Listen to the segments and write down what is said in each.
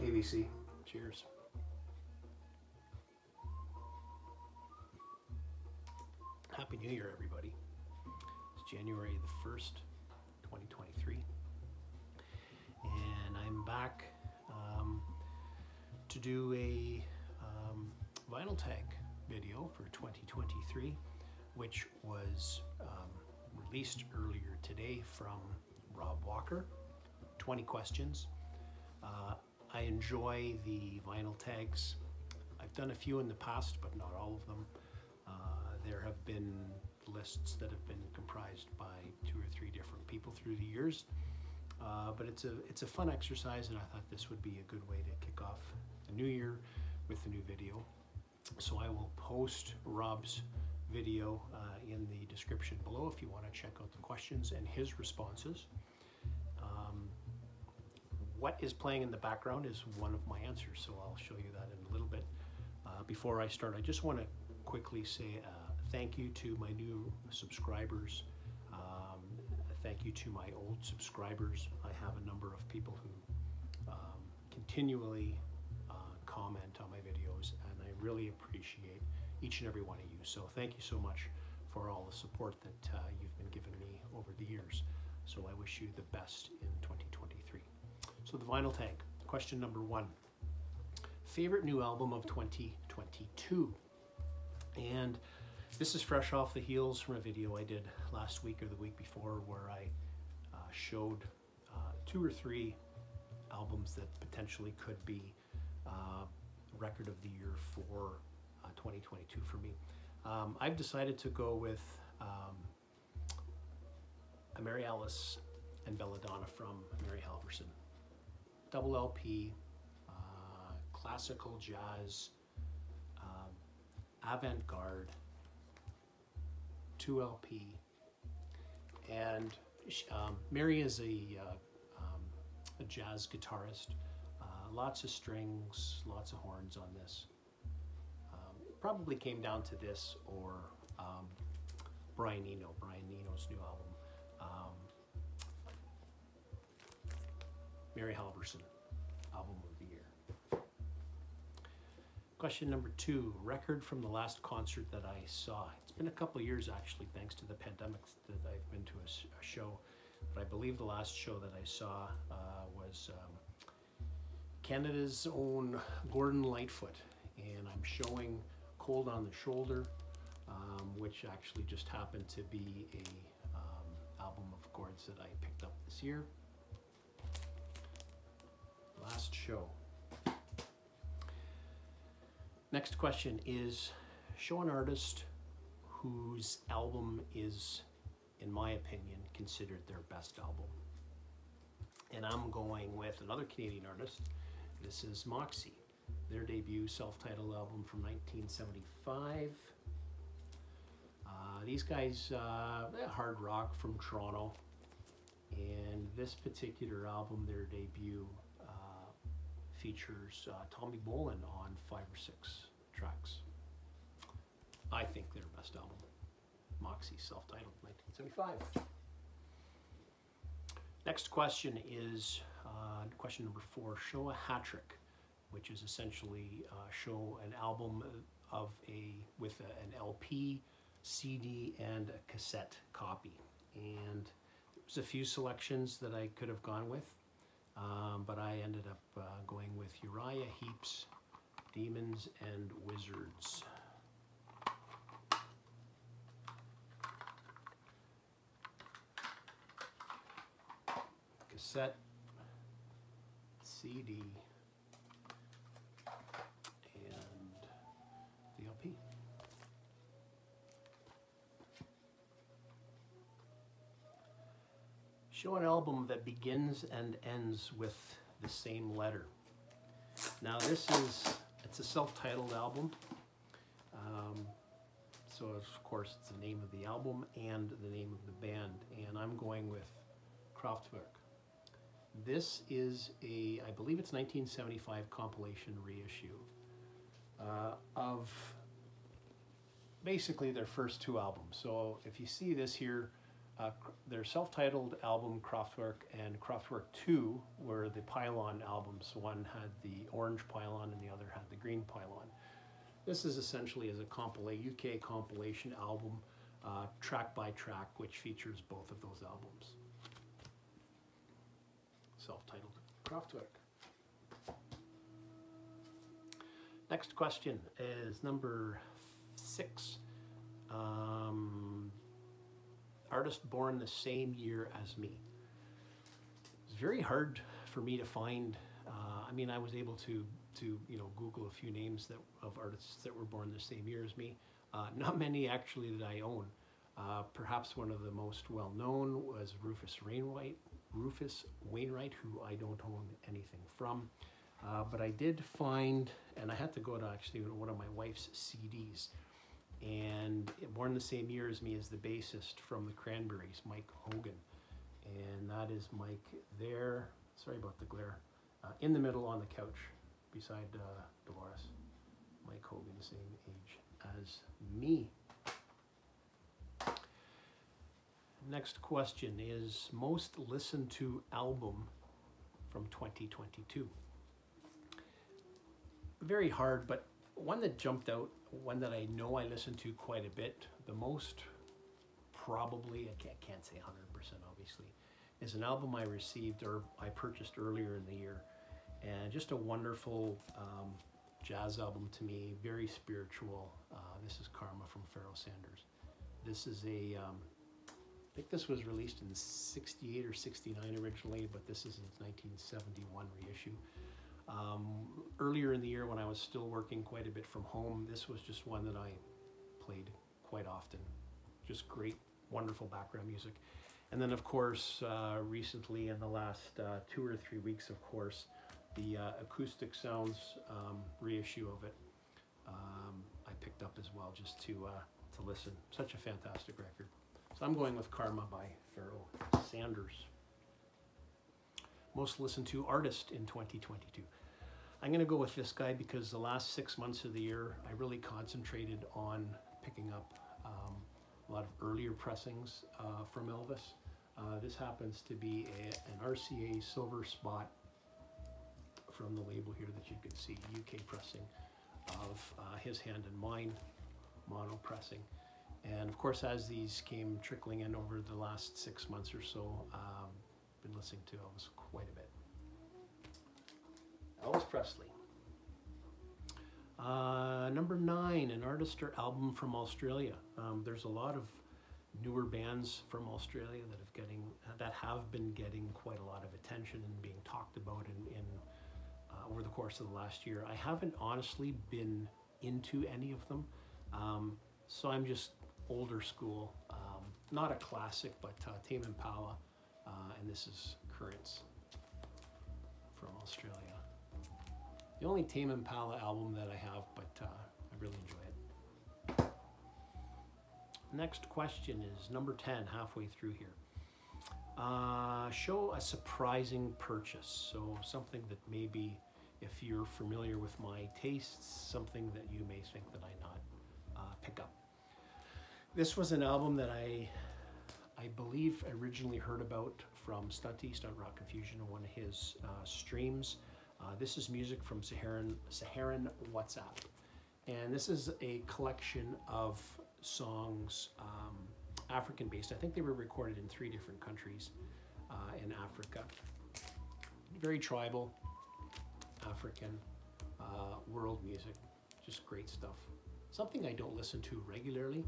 ABC. Cheers. Happy New Year, everybody. It's January the 1st, 2023. And I'm back to do a vinyl tag video for 2023, which was released earlier today from Rob Walker. 20 questions. I enjoy the vinyl tags. I've done a few in the past, but not all of them. There have been lists that have been comprised by 2 or 3 different people through the years, but it's a fun exercise, and I thought this would be a good way to kick off the new year with a new video. So I will post Rob's video in the description below if you want to check out the questions and his responses. What is playing in the background is one of my answers, so I'll show you that in a little bit. Before I start, I just want to quickly say thank you to my new subscribers. Thank you to my old subscribers. I have a number of people who continually comment on my videos, and I really appreciate each and every one of you. So thank you so much for all the support that you've been giving me over the years. So I wish you the best in 2023. So the vinyl tag, question number 1. Favorite new album of 2022? And this is fresh off the heels from a video I did last week or the week before, where I showed 2 or 3 albums that potentially could be record of the year for 2022 for me. I've decided to go with Mary Alice and Belladonna from Mary Halverson. Double LP, classical jazz, avant-garde, 2 LP, and Mary is a jazz guitarist. Lots of strings, lots of horns on this. Probably came down to this or Brian Eno's new album. Mary Halverson, album of the year. Question number 2, record from the last concert that I saw. It's been a couple of years actually, thanks to the pandemic, that I've been to a show. But I believe the last show that I saw was Canada's own Gordon Lightfoot. And I'm showing Cold on the Shoulder, which actually just happened to be a album of Gord's that I picked up this year. Last show. Next question is, show an artist whose album is, in my opinion, considered their best album. And I'm going with another Canadian artist. This is Moxie, their debut self-titled album from 1975. These guys, hard rock from Toronto. And this particular album, their debut, features Tommy Bolin on 5 or 6 tracks. I think their best album. Moxie, self-titled, 1975. Next question is question number 4. Show a hat trick, which is essentially show an album with an LP, CD, and a cassette copy. And there's a few selections that I could have gone with. But I ended up going with Uriah Heep's Demons and Wizards. Cassette, CD, and the LP. Show an album that begins and ends with the same letter. Now it's a self-titled album. So of course it's the name of the album and the name of the band, and I'm going with Kraftwerk. This is I believe it's 1975 compilation reissue of basically their first 2 albums. So if you see this here, Their self-titled album Kraftwerk and Kraftwerk 2 were the Pylon albums. One had the orange pylon and the other had the green pylon. This is essentially as a UK compilation album, track by track, which features both of those albums. Self-titled Kraftwerk. Next question is number 6. Artist born the same year as me. It's very hard for me to find. I mean, I was able to Google a few names of artists that were born the same year as me. Not many actually that I own. Perhaps one of the most well-known was Rufus Wainwright, who I don't own anything from. But I did find, and I had to go to actually one of my wife's CDs, and born the same year as me is the bassist from the Cranberries, Mike Hogan. And that is Mike there, sorry about the glare, in the middle on the couch beside Dolores. Mike Hogan, same age as me. Next question is most listened to album from 2022. Very hard, but one that jumped out, one that I know I listened to quite a bit, the most probably, I can't say 100% obviously, is an album I received or I purchased earlier in the year. And just a wonderful jazz album to me, very spiritual. This is Karma from Pharoah Sanders. This is I think this was released in 68 or 69 originally, but this is a 1971 reissue. Earlier in the year when I was still working quite a bit from home, this was just one that I played quite often. Just great, wonderful background music. And then of course, recently in the last 2 or 3 weeks, of course, the Acoustic Sounds reissue of it, I picked up as well just to listen. Such a fantastic record. So I'm going with Karma by Pharoah Sanders. Most listened to artist in 2022. I'm going to go with this guy because the last 6 months of the year I really concentrated on picking up a lot of earlier pressings from Elvis. This happens to be an RCA Silver Spot from the label here that you can see, UK pressing of His Hand in Mine, mono pressing. And of course, as these came trickling in over the last 6 months or so, been listening to Elvis quite a bit. Elvis Presley. Number 9, an artist or album from Australia. There's a lot of newer bands from Australia that have been getting quite a lot of attention and being talked about in over the course of the last year. I haven't honestly been into any of them, so I'm just older school. Not a classic, but Tame Impala, and this is Currents from Australia. The only Tame Impala album that I have, but I really enjoy it. Next question is number 10, halfway through here. Show a surprising purchase. So something that maybe, if you're familiar with my tastes, something that you may think that I not pick up. This was an album that I believe originally heard about from Stunty, Stunt Rock Confusion, on one of his streams. This is music from Saharan WhatsApp. And this is a collection of songs, African-based. I think they were recorded in 3 different countries in Africa. Very tribal, African, world music, just great stuff. Something I don't listen to regularly,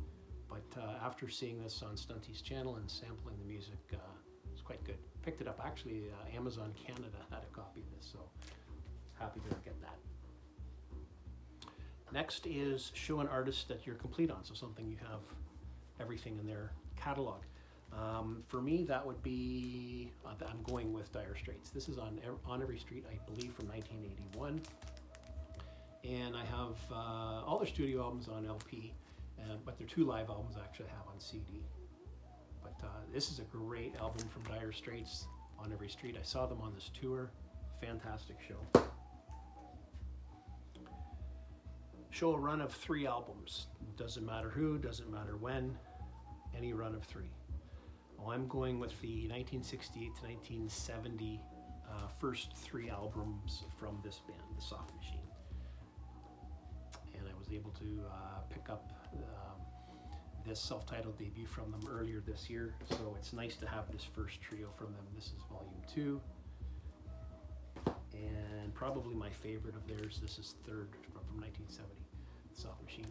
but after seeing this on Stunty's channel and sampling the music, it's quite good. Picked it up, actually, Amazon Canada had a copy of this, so happy to get that. Next is show an artist that you're complete on, so something you have everything in their catalog. For me, that would be, I'm going with Dire Straits. This is on Every Street, I believe, from 1981. And I have all their studio albums on LP, but their 2 live albums actually I have on CD. But this is a great album from Dire Straits, On Every Street. I saw them on this tour. Fantastic show. Show a run of 3 albums. Doesn't matter who, doesn't matter when, any run of 3. Oh, I'm going with the 1968 to 1970 first 3 albums from this band, the Soft Machine. And I was able to pick up this self-titled debut from them earlier this year, so it's nice to have this first trio from them. This is volume 2, and probably my favorite of theirs. This is third from 1970, Soft Machine.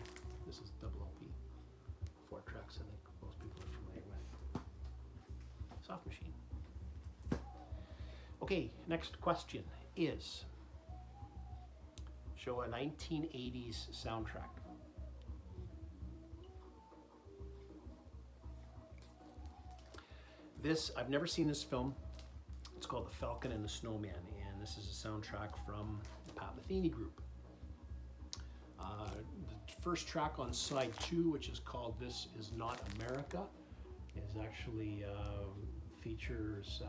This is double LP, 4 tracks. I think most people are familiar with Soft Machine. Okay, next question is, show a 1980s soundtrack. This, I've never seen this film. It's called The Falcon and the Snowman, and this is a soundtrack from the Pat Metheny Group. The first track on side 2, which is called This Is Not America, is actually features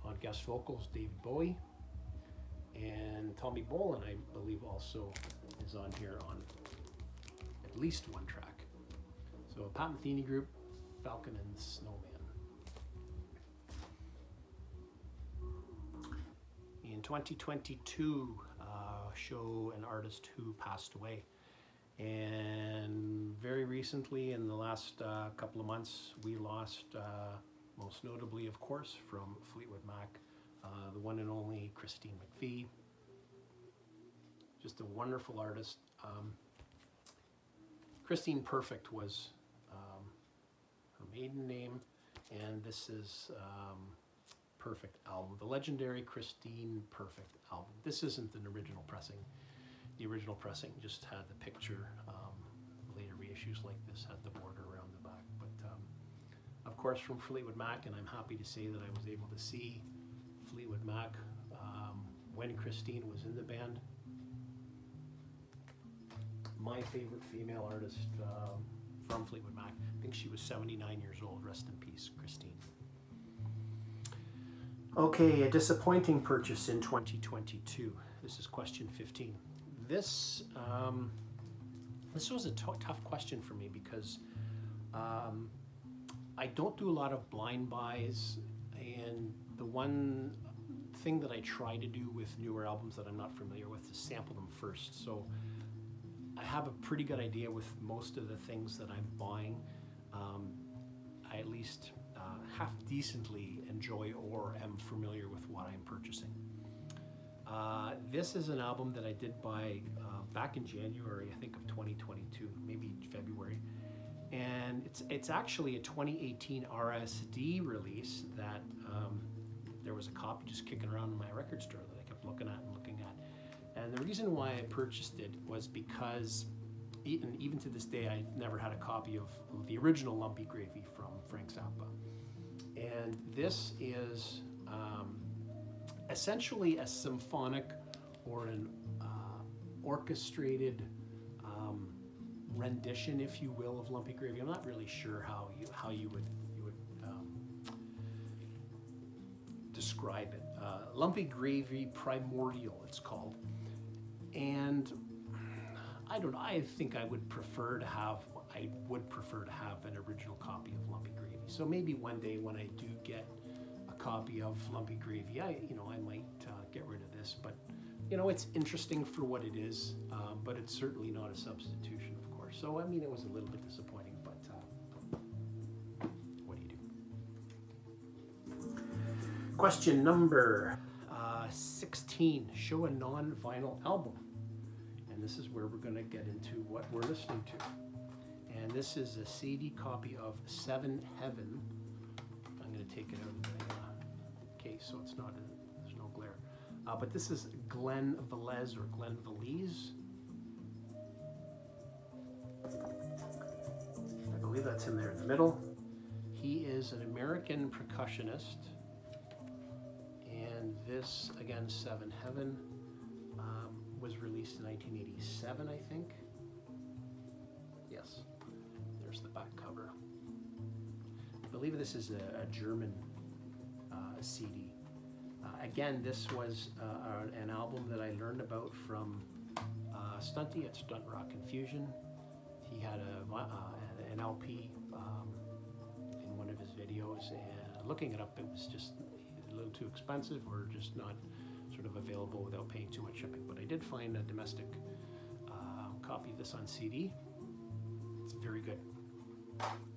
on guest vocals David Bowie, and Tommy Bolin, I believe, also is on here on at least one track. So Pat Metheny Group, Falcon and the Snowman. In 2022, show an artist who passed away. And very recently, in the last couple of months, we lost, most notably, of course, from Fleetwood Mac, the one and only Christine McVie. Just a wonderful artist. Christine Perfect was her maiden name, and this is Perfect album, the legendary Christine Perfect album. This isn't an original pressing. The original pressing just had the picture. Later reissues like this had the border around the back. But of course, from Fleetwood Mac, and I'm happy to say that I was able to see Fleetwood Mac when Christine was in the band. My favorite female artist from Fleetwood Mac. I think she was 79 years old. Rest in peace, Christine. Okay, a disappointing purchase in 2022. This is question 15. This was a tough question for me because I don't do a lot of blind buys, and the one thing that I try to do with newer albums that I'm not familiar with is sample them first. So I have a pretty good idea with most of the things that I'm buying. I at least half decently enjoy or am familiar with what I'm purchasing. This is an album that I did buy back in January, I think, of 2022, maybe February, and it's actually a 2018 RSD release that there was a copy just kicking around in my record store that I kept looking at. And the reason why I purchased it was because even to this day, I've never had a copy of the original Lumpy Gravy from Frank Zappa. And this is essentially a symphonic or an orchestrated rendition, if you will, of Lumpy Gravy. I'm not really sure how you would describe it. Lumpy Gravy Primordial, it's called. And I don't know, I think I would prefer to have an original copy of Lumpy Gravy. So maybe one day when I do get a copy of Lumpy Gravy, I might get rid of this. But it's interesting for what it is, but it's certainly not a substitution, of course. So I mean, it was a little bit disappointing, but what do you do? Question number 16, show a non-vinyl album. And this is where we're going to get into what we're listening to. And this is a CD copy of Seven Heaven. I'm going to take it out of the case so it's not, there's no glare. But this is Glenn Velez or Glenn Velez. I believe that's him there in the middle. He is an American percussionist. And this, again, Seven Heaven, was released in 1987, I think. Yes, there's the back cover. I believe this is a German CD. Again, this was an album that I learned about from Stunty at Stunt Rock Infusion. He had an LP in one of his videos, and looking it up, it was just a little too expensive or just not sort of available without paying too much shipping. But I did find a domestic copy of this on CD. It's very good.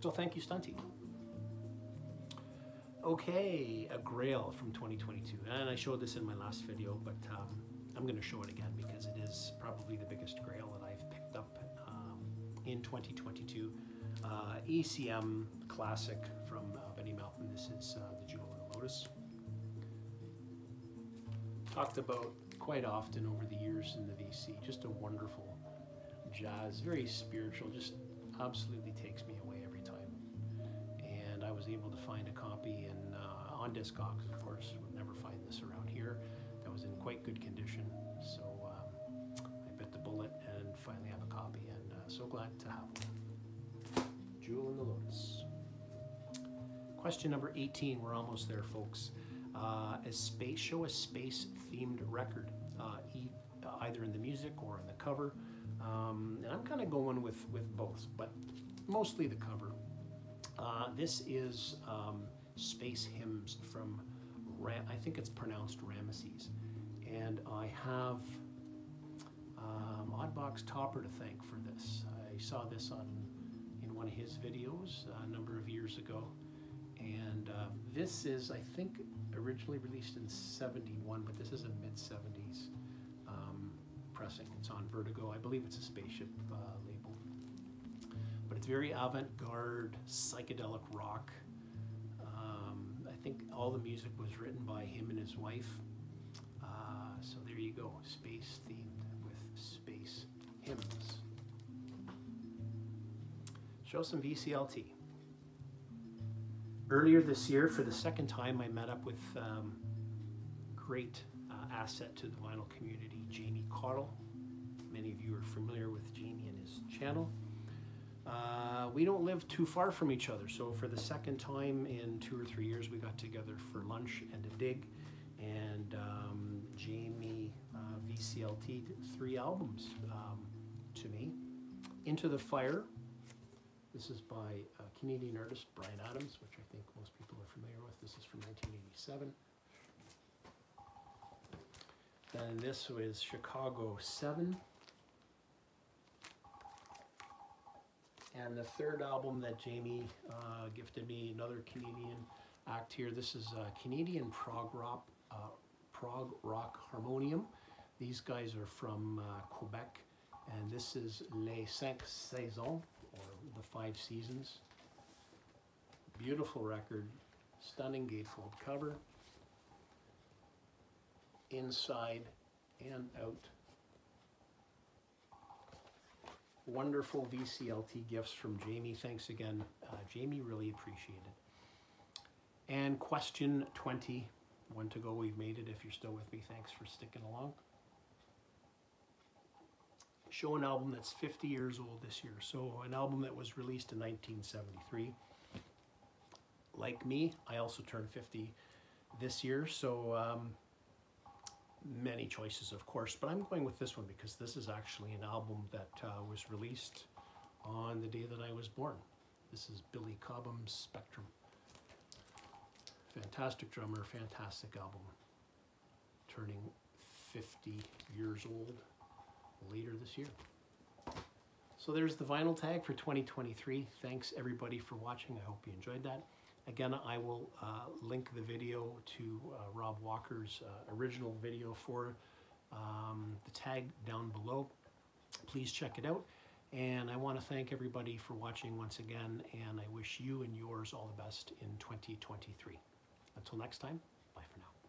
So thank you, Stunty. Okay, a Grail from 2022, and I showed this in my last video, but I'm going to show it again because it is probably the biggest Grail that I've picked up in 2022. ECM classic from Benny Mountain. This is the Jewel and the Lotus. Talked about quite often over the years in the VC. Just a wonderful jazz, very spiritual, just absolutely takes me away every time. And I was able to find a copy in on Discogs, of course. Would never find this around here. That was in quite good condition. So I bit the bullet and finally have a copy, and so glad to have one. Jewel and the Lotus. Question number 18. We're almost there, folks. Show a space-themed record, either in the music or in the cover. And I'm kind of going with both, but mostly the cover. This is Space Hymns from, I think it's pronounced Ramesses. And I have Oddbox Topper to thank for this. I saw this in one of his videos a number of years ago. And this is, I think, originally released in '71, but this is a mid-'70s pressing. It's on Vertigo. I believe it's a Spaceship label. But it's very avant-garde, psychedelic rock. I think all the music was written by him and his wife. So there you go, space-themed with Space Hymns. Show some VCLT. Earlier this year, for the second time, I met up with great asset to the vinyl community, Jamie Cottle. Many of you are familiar with Jamie and his channel. We don't live too far from each other, so for the second time in 2 or 3 years, we got together for lunch and a dig, and Jamie VCLT'd 3 albums to me. Into the Fire. This is by Canadian artist Brian Adams, which I think most people are familiar with. This is from 1987. Then this was Chicago 7. And the third album that Jamie gifted me, another Canadian act here. This is Canadian prog rock harmonium. These guys are from Quebec, and this is Les 5 Saisons, or the 5 Seasons. Beautiful record, stunning gatefold cover, inside and out. Wonderful VCLT gifts from Jamie. Thanks again, Jamie, really appreciate it. And question 20, 1 to go, we've made it. If you're still with me, thanks for sticking along. Show an album that's 50 years old this year. So an album that was released in 1973. Like me, I also turned 50 this year, so many choices, of course, but I'm going with this one because this is actually an album that was released on the day that I was born. This is Billy Cobham's Spectrum. Fantastic drummer, fantastic album. Turning 50 years old later this year. So there's the vinyl tag for 2023. Thanks everybody for watching. I hope you enjoyed that. Again, I will link the video to Rob Walker's original video for the tag down below. Please check it out. And I want to thank everybody for watching once again, and I wish you and yours all the best in 2023. Until next time, bye for now.